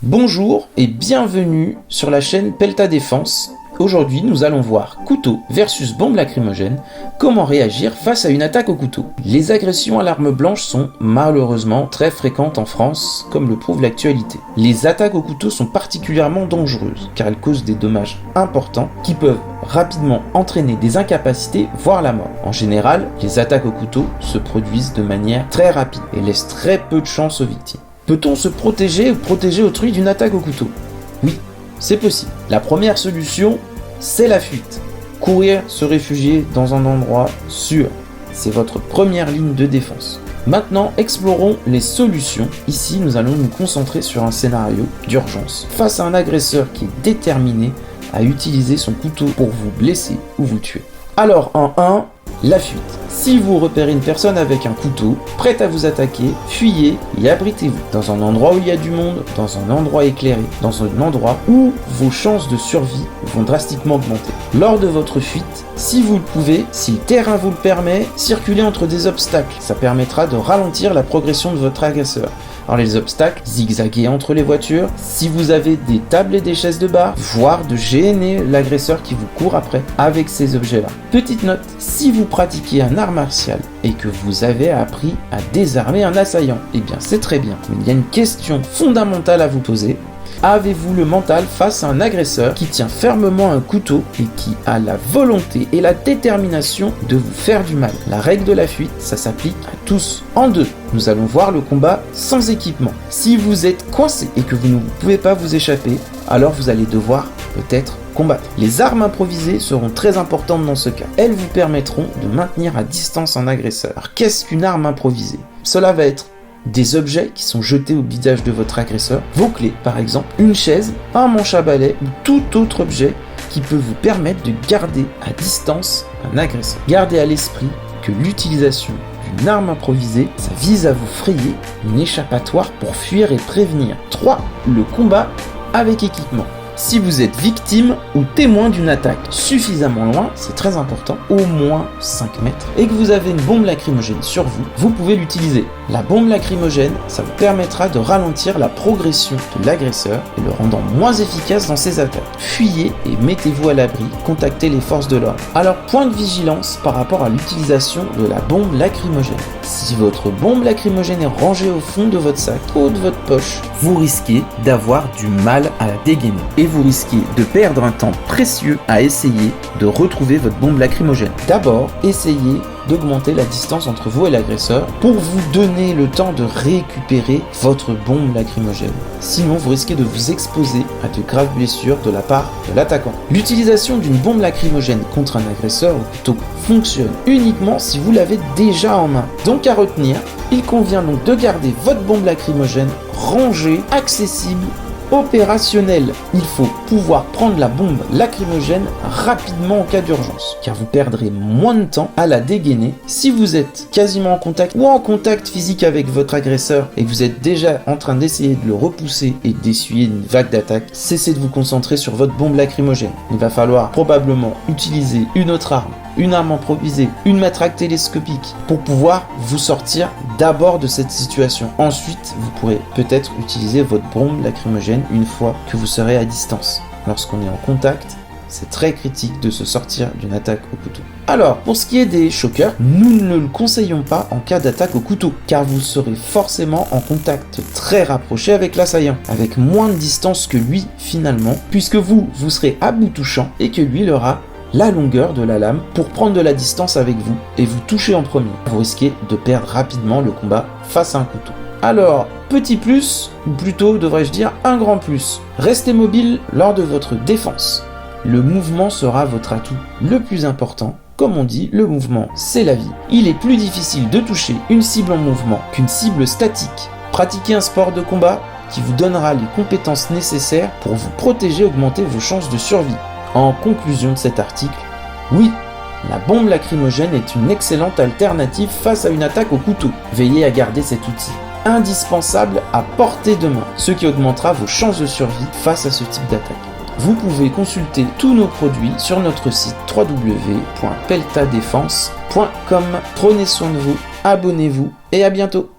Bonjour et bienvenue sur la chaîne Pelta Défense. Aujourd'hui, nous allons voir couteau versus bombe lacrymogène, comment réagir face à une attaque au couteau. Les agressions à l'arme blanche sont malheureusement très fréquentes en France, comme le prouve l'actualité. Les attaques au couteau sont particulièrement dangereuses, car elles causent des dommages importants qui peuvent rapidement entraîner des incapacités, voire la mort. En général, les attaques au couteau se produisent de manière très rapide et laissent très peu de chance aux victimes. Peut-on se protéger ou protéger autrui d'une attaque au couteau? Oui, c'est possible. La première solution, c'est la fuite. Courir, se réfugier dans un endroit sûr. C'est votre première ligne de défense. Maintenant, explorons les solutions. Ici, nous allons nous concentrer sur un scénario d'urgence. Face à un agresseur qui est déterminé à utiliser son couteau pour vous blesser ou vous tuer. Alors, en 1, la fuite. Si vous repérez une personne avec un couteau, prête à vous attaquer, fuyez et abritez-vous dans un endroit où il y a du monde, dans un endroit éclairé, dans un endroit où vos chances de survie vont drastiquement augmenter. Lors de votre fuite, si vous le pouvez, si le terrain vous le permet, circulez entre des obstacles. Ça permettra de ralentir la progression de votre agresseur. Alors les obstacles, zigzaguer entre les voitures, si vous avez des tables et des chaises de bar, voire de gêner l'agresseur qui vous court après avec ces objets-là. Petite note, si vous pratiquez un art martial et que vous avez appris à désarmer un assaillant, eh bien c'est très bien. Mais il y a une question fondamentale à vous poser. Avez-vous le mental face à un agresseur qui tient fermement un couteau et qui a la volonté et la détermination de vous faire du mal? La règle de la fuite, ça s'applique à tous. En 2, nous allons voir le combat sans équipement. Si vous êtes coincé et que vous ne pouvez pas vous échapper, alors vous allez devoir peut-être combattre. Les armes improvisées seront très importantes dans ce cas. Elles vous permettront de maintenir à distance un agresseur. Alors qu'est-ce qu'une arme improvisée? Cela va être des objets qui sont jetés au visage de votre agresseur, vos clés par exemple, une chaise, un manche à balai ou tout autre objet qui peut vous permettre de garder à distance un agresseur. Gardez à l'esprit que l'utilisation d'une arme improvisée, ça vise à vous frayer une échappatoire pour fuir et prévenir. 3. Le combat avec équipement. Si vous êtes victime ou témoin d'une attaque suffisamment loin, c'est très important, au moins 5 mètres, et que vous avez une bombe lacrymogène sur vous, vous pouvez l'utiliser. La bombe lacrymogène, ça vous permettra de ralentir la progression de l'agresseur et le rendant moins efficace dans ses attaques. Fuyez et mettez-vous à l'abri, contactez les forces de l'ordre. Alors, point de vigilance par rapport à l'utilisation de la bombe lacrymogène. Si votre bombe lacrymogène est rangée au fond de votre sac ou de votre poche, vous risquez d'avoir du mal à la dégainer. Et vous risquez de perdre un temps précieux à essayer de retrouver votre bombe lacrymogène. D'abord, essayez d'augmenter la distance entre vous et l'agresseur pour vous donner le temps de récupérer votre bombe lacrymogène. Sinon, vous risquez de vous exposer à de graves blessures de la part de l'attaquant. L'utilisation d'une bombe lacrymogène contre un agresseur ou plutôt fonctionne uniquement si vous l'avez déjà en main. Donc à retenir, il convient donc de garder votre bombe lacrymogène rangée, accessible, opérationnel. Il faut pouvoir prendre la bombe lacrymogène rapidement en cas d'urgence, car vous perdrez moins de temps à la dégainer. Si vous êtes quasiment en contact ou en contact physique avec votre agresseur et que vous êtes déjà en train d'essayer de le repousser et d'essuyer une vague d'attaque, cessez de vous concentrer sur votre bombe lacrymogène. Il va falloir probablement utiliser une autre arme, une arme improvisée, une matraque télescopique pour pouvoir vous sortir d'abord de cette situation. Ensuite, vous pourrez peut-être utiliser votre bombe lacrymogène une fois que vous serez à distance. Lorsqu'on est en contact, c'est très critique de se sortir d'une attaque au couteau. Alors, pour ce qui est des choqueurs, nous ne le conseillons pas en cas d'attaque au couteau, car vous serez forcément en contact très rapproché avec l'assaillant, avec moins de distance que lui finalement, puisque vous serez à bout touchant et que lui il aura la longueur de la lame pour prendre de la distance avec vous et vous toucher en premier. Vous risquez de perdre rapidement le combat face à un couteau. Alors, petit plus, ou plutôt devrais-je dire un grand plus, restez mobile lors de votre défense. Le mouvement sera votre atout le plus important. Comme on dit, le mouvement c'est la vie. Il est plus difficile de toucher une cible en mouvement qu'une cible statique. Pratiquez un sport de combat qui vous donnera les compétences nécessaires pour vous protéger et augmenter vos chances de survie. En conclusion de cet article, oui, la bombe lacrymogène est une excellente alternative face à une attaque au couteau. Veillez à garder cet outil indispensable à portée de main, ce qui augmentera vos chances de survie face à ce type d'attaque. Vous pouvez consulter tous nos produits sur notre site www.peltadefense.com. Prenez soin de vous, abonnez-vous et à bientôt.